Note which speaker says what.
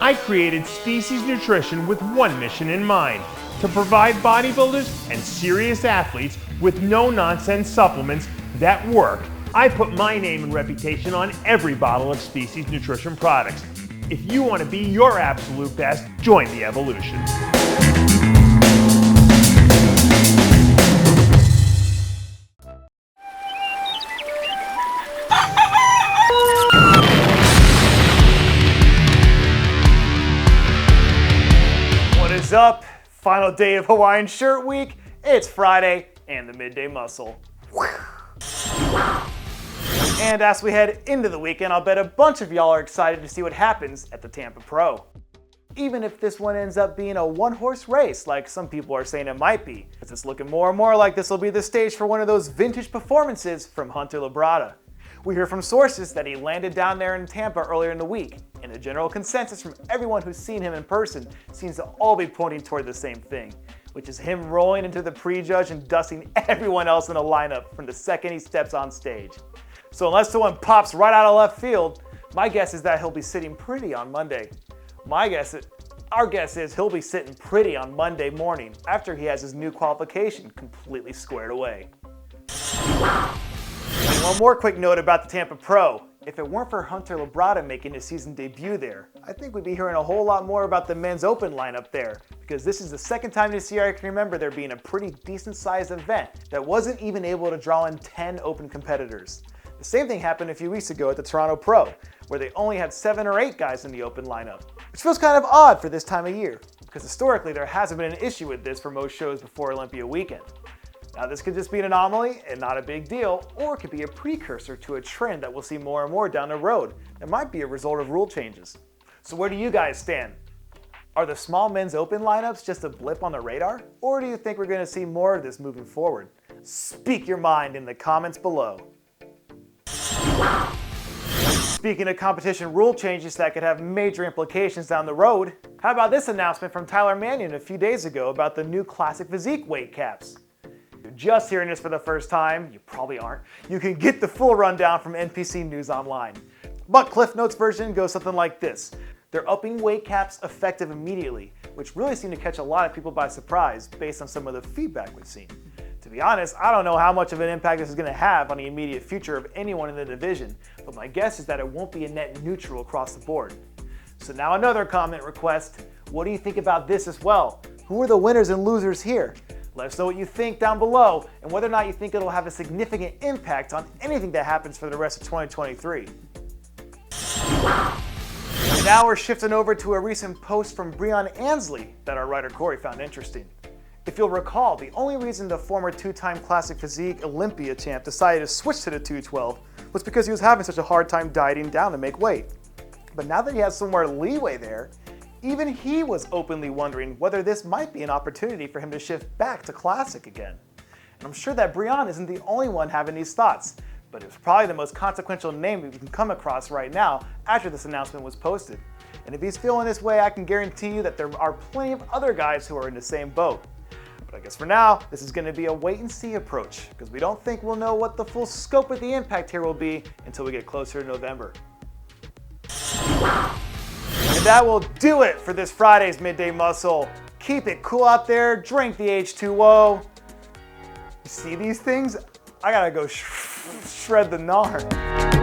Speaker 1: I created Species Nutrition with one mission in mind: to provide bodybuilders and serious athletes with no-nonsense supplements that work. I put my name and reputation on every bottle of Species Nutrition products. If you want to be your absolute best, join the evolution. What is up? Final day of Hawaiian Shirt Week. It's Friday and the Midday Muscle. And as we head into the weekend, I'll bet a bunch of y'all are excited to see what happens at the Tampa Pro. Even if this one ends up being a one-horse race, like some people are saying it might be, because it's looking more and more like this will be the stage for one of those vintage performances from Hunter LABRADA. We hear from sources that he landed down there in Tampa earlier in the week, and the general consensus from everyone who's seen him in person seems to all be pointing toward the same thing, which is him rolling into the prejudge and dusting everyone else in the lineup from the second he steps on stage. So unless someone pops right out of left field, my guess is that he'll be sitting pretty on Monday. Our guess is he'll be sitting pretty on Monday morning after he has his new qualification completely squared away. And one more quick note about the Tampa Pro. If it weren't for Hunter LABRADA making his season debut there, I think we'd be hearing a whole lot more about the men's open lineup there, because this is the second time this year I can remember there being a pretty decent sized event that wasn't even able to draw in 10 open competitors. The same thing happened a few weeks ago at the Toronto Pro, where they only had 7 or 8 guys in the open lineup, which feels kind of odd for this time of year, because historically there hasn't been an issue with this for most shows before Olympia weekend. Now this could just be an anomaly and not a big deal, or it could be a precursor to a trend that we'll see more and more down the road. It might be a result of rule changes. So where do you guys stand? Are the small men's open lineups just a blip on the radar, or do you think we're going to see more of this moving forward? Speak your mind in the comments below. Speaking of competition rule changes that could have major implications down the road, how about this announcement from Tyler Mannion a few days ago about the new classic physique weight caps? If you're just hearing this for the first time, you probably aren't, you can get the full rundown from NPC News Online. But Cliff Notes version goes something like this. They're upping weight caps effective immediately, which really seemed to catch a lot of people by surprise based on some of the feedback we've seen. To be honest, I don't know how much of an impact this is going to have on the immediate future of anyone in the division, but my guess is that it won't be a net neutral across the board. So now another comment request. What do you think about this as well? Who are the winners and losers here? Let us know what you think down below and whether or not you think it'll have a significant impact on anything that happens for the rest of 2023. And now we're shifting over to a recent post from Breon Ansley that our writer Corey found interesting. If you'll recall, the only reason the former 2-time Classic Physique Olympia champ decided to switch to the 212 was because he was having such a hard time dieting down to make weight. But now that he has some more leeway there, even he was openly wondering whether this might be an opportunity for him to shift back to Classic again. And I'm sure that Breon isn't the only one having these thoughts, but it's probably the most consequential name we can come across right now after this announcement was posted. And if he's feeling this way, I can guarantee you that there are plenty of other guys who are in the same boat. But I guess for now, this is going to be a wait-and-see approach, because we don't think we'll know what the full scope of the impact here will be until we get closer to November. And that will do it for this Friday's Midday Muscle. Keep it cool out there, drink the H2O. You see these things? I gotta go shred the gnar.